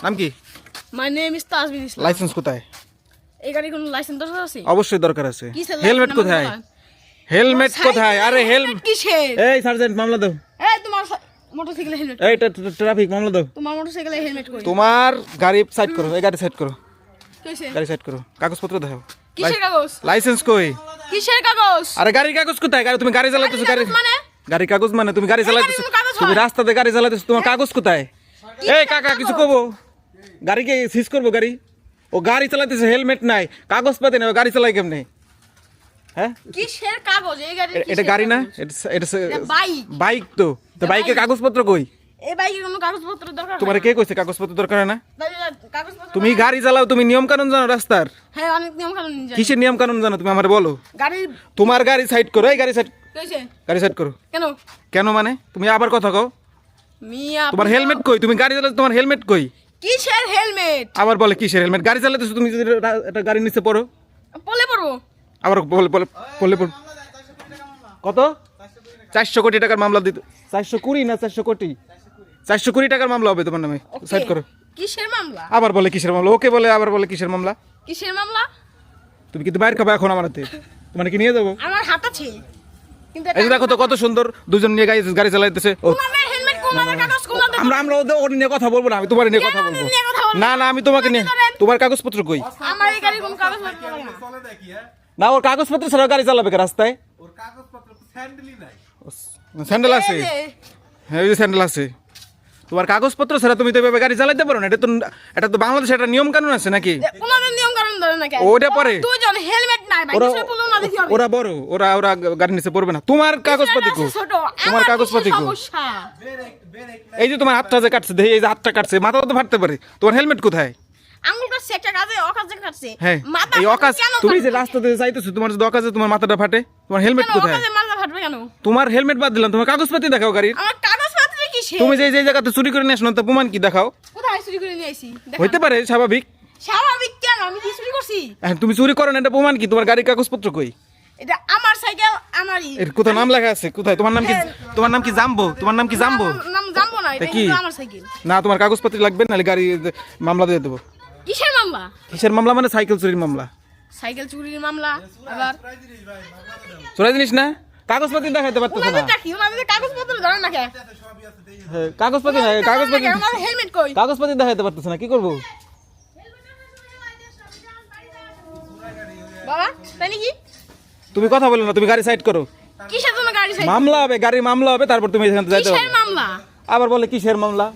নাম কি? My name is Tajbin Islam. Licence কোথায়? এই গাড়ি কোনো লাইসেন্স দরকার আছে? অবশ্যই দরকার আছে। কিসের হেলমেট license কোথায়? আমার হেলমেট কোথায়? আরে হেলমেট কিসের? এই সার্জেন্ট মামলা দাও। এই তোমার মোটরসাইকেলে হেলমেট, এই ট্রাফিক মামলা দাও। তোমার মোটরসাইকেলে হেলমেট কই? তোমার গাড়ি সাইড করো, এই গাড়ি সাইড করো, কইছে গাড়ি সাইড করো, কাগজপত্র দেখাও। কিসের কাগজ? লাইসেন্স কই? কিসের কাগজ? আরে গাড়ির কাগজ কোথায়? গাড়ি তুমি গাড়ি চালাতেছো, গাড়ি মানে গাড়ি কাগজ মানে তুমি গাড়ি চালাতেছো, কোনো কাগজ তুমি হয়? রাস্তাতে গাড়ি চালাতেছো, তোমার কাগজ কোথায়? এই কাকা কিছু কবো? গাড়িকে সিজ করবো গাড়ি? ও গাড়ি চালাতেছে, হেলমেট নাই, কাগজ পাতি নাই, ও গাড়ি চালাই কেমনে? হ্যাঁ কিসের কাগজ? এই গাড়ি এটা গাড়ি না, এটা বাইক। বাইক তো বাইকের কাগজপত্র কই? এই বাইকের কোনো কাগজপত্র দরকার? তোমার কে কইছে কাগজপত্র দরকার হয় না? কাগজপত্র তুমি গাড়ি চালাও, তুমি নিয়ম কানুন জানো রাস্তার? হ্যাঁ অনেক নিয়ম কানুন জানি। কিসের নিয়ম কানুন জানো তুমি আমারে বলো? গাড়ির তোমার গাড়ি সাইড করো, এই গাড়ি সাইড, কইছে গাড়ি সাইড করো। কেন? কেন মানে? তুমি আবার কথা কও। মিয়া তোমার হেলমেট কই? তুমি গাড়ি চালাতে তোমার হেলমেট কই? কিসের হেলমেট? আবার বলে কিসের হেলমেট? গাড়ি চালাতেছো তুমি, যদি একটা গাড়ির নিচে পড়ো বলে পড়বো। আবার বলে বলে বলে পড়ো। কত? 400 কোটি টাকার মামলা দিতে। 420 না 400 কোটি? 420 টাকার মামলা হবে তোমার নামে। Okay. সাইড করো। কিসের মামলা? আবার বলে কিসের মামলা? ওকে বলে আবার বলে কিসের মামলা? কিসের মামলা? তুমি কিন্তু বাইরে খাবে এখন আমার হাতে, তোমার কি নিয়ে যাবো? আমার হাত আছে কিন্তু এই যে দেখো তো কত সুন্দর দুজন নিয়ে গাড়ি চালাইতেছে। ও কোনাদের হেলমেট কোনাদের কাগজ কোনাদের আমরা ওর নিয়ে কথা বলবো না, আমি তোমার নিয়ে কথা বলবো। নিয়ে কথা বলবো? না না আমি তোমাকে নিয়ে, তোমার কাগজপত্র কই? আমার এই গাড়ি কোনো কাগজপত্র লাগে না। না ওর কাগজপত্র ছাড়া গাড়ি চালাবে কে রাস্তায়? স্যান্ডেল আছে, এই যে, হ্যাঁ ওই যে স্যান্ডেল আছে। তোমার কাগজপত্র ছাড়া তুমি তো এভাবে গাড়ি চালাতে পারো না। এটা তো বাংলাদেশে একটা নিয়ম কানুন আছে নাকি? কোনাদের নিয়ম কানুন ধরে না কেন? ওটা পরে। দুইজন হেলমেট নাই ভাই, ওরা কিসের বললো না দেখি হবে? ওরা বড়, ওরা গাড়ির নিচে পড়বে না। তোমার কাগজপাতি কো? ছোট তোমার আমার কাগজপাতি কিসের কো? সমস্যা? এই যে তোমার হাতটা যে কাটছে, দেখি এই যে হাতটা কাটছে, মাথা তো ফাটতে পারে। তোমার হেলমেট কোথায়? আঙ্গুল কাটছে একটা কাজে অকাজে কাটছে। হ্যাঁ মাথা এই অকাজ, কেন তুমি যে কাটবে? রাস্তাতে যাইতেছো, তোমার যদি অকাজে তোমার মাথাটা ফাটে, তোমার হেলমেট কেন কোথায়? অকাজে মাথা ফাটবে কেন? তোমার হেলমেট বাদ দিলাম, তোমার কাগজপাতি দেখাও গাড়ির। আমার কাগজপত্র কিসের? তুমি যে জায়গাতে চুরি করে নিয়ে আসো না, তো প্রমাণ কি দেখাও? কোথায় চুরি করে নিয়ে আইছি? দেখাও। হইতে পারে স্বাভাবিক। স্বাভাবিক কেন? আমি কি চুরি করছি? এখন তুমি চুরি করো না, এটা প্রমাণ কি? তোমার গাড়ির কাগজপত্র কই? এটা আমার সাইকেল, আমারই। এর কোথায় নাম লেখা আছে? কোথায়? তোমার নাম কি? তোমার নাম কি জাম্বো? তোমার নাম কি জাম্বো? আমার নাম জানবো না, এটা কি? কিন্তু আমার সাইকেল। না তোমার কাগজপত্র লাগবে, নাহলে গাড়ি মামলা দিয়ে দেবো। কিসের মামলা? কিসের মামলা মানে? সাইকেল চুরির মামলা। সাইকেল চুরির মামলা। আবার চোরাই জিনিস না, কাগজপত্র দেখাইতে পারতেছ না। ওনাদেরটা কি? ওনাদের কাগজপত্র ধরে না কে? হ্যাঁ, কাগজপত্র নাই, কাগজপত্র, ওনাদের হেলমেট কই? কাগজপত্র দেখাইতে পারতেছ না, কি করবো? বাবা তাই নাকি? তুমি কথা বলো না, তুমি গাড়ি সাইড করো। কিসের জন্য গাড়ি সাইকেল? মামলা হবে, গাড়ির মামলা হবে, তারপর তুমি এখানে যাইতে কিসের হবে। মামলা? আবার বলে কিসের মামলা?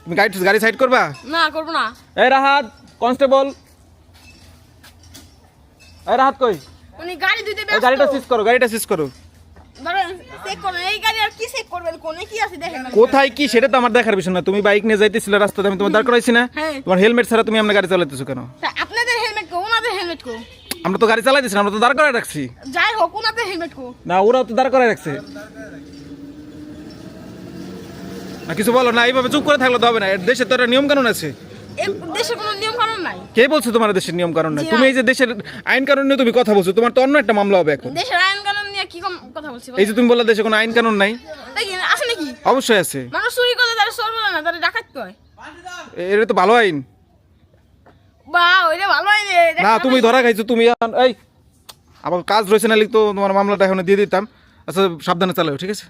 তুমি গাড়ি সাইড করবা? না করবো না। এই রাহাত, কনস্টেবল, এই রাহাত কই? উনি গাড়ি দিতে এই ব্যস্ত। গাড়িটা সিজ করো, গাড়িটা সিজ করো। ধরেন চেক করুন এই গাড়ি আর কি চেক করবেন? কোনে কি আছে দেখেন না। কোথায় কি সেটা তো আমার দেখার বিষয় না। তুমি বাইক নিয়ে যাইতেছিলে রাস্তাতে, আমি তোমার দাঁড় করাইছি না? হ্যাঁ। তোমার হেলমেট ছাড়া তুমি আমরা গাড়ি চালাইতেছো কেন? তা আপনাদের হেলমেট কো? ওনাদের হেলমেট কো? আমরা তো গাড়ি চালাইতেছি না, আমরা তো দাঁড় করাই রাখছি। যাই হোক ওনাদের হেলমেট কো? না ওরাও তো দাঁড় করাই রাখছে। না কিছু বলো না, এইভাবে চুপ করে থাকলে তো হবে না। এর দেশে তো একটা নিয়ম কানুন আছে। এই দেশে কোনো নিয়ম কানুন নাই। কে বলছে তোমার দেশের নিয়ম কানুন নাই? জি তুমি না। এই যে দেশের আইন কানুন নিয়ে তুমি কথা বলছো, তোমার তো অন্য একটা মামলা হবে এখন। দেশের আইন কানুন নিয়ে কি কথা বলছি? এই যে তুমি বললে দেশে কোনো আইন কানুন নাই, দেখেন আছে নাকি? অবশ্যই আছে। মানুষ চুরি করলে তারা চোর বলে না, তারা ডাকাত কয়। এটা তো ভালো আইন বা ওইটা ভালো হয় রে। না। তুমি ধরা খাইছো, তুমি এই আমার কাজ রয়েছে, না তো তোমার মামলাটা এখন দিয়ে দিতাম। আচ্ছা সাবধানে চালাও, ঠিক আছে?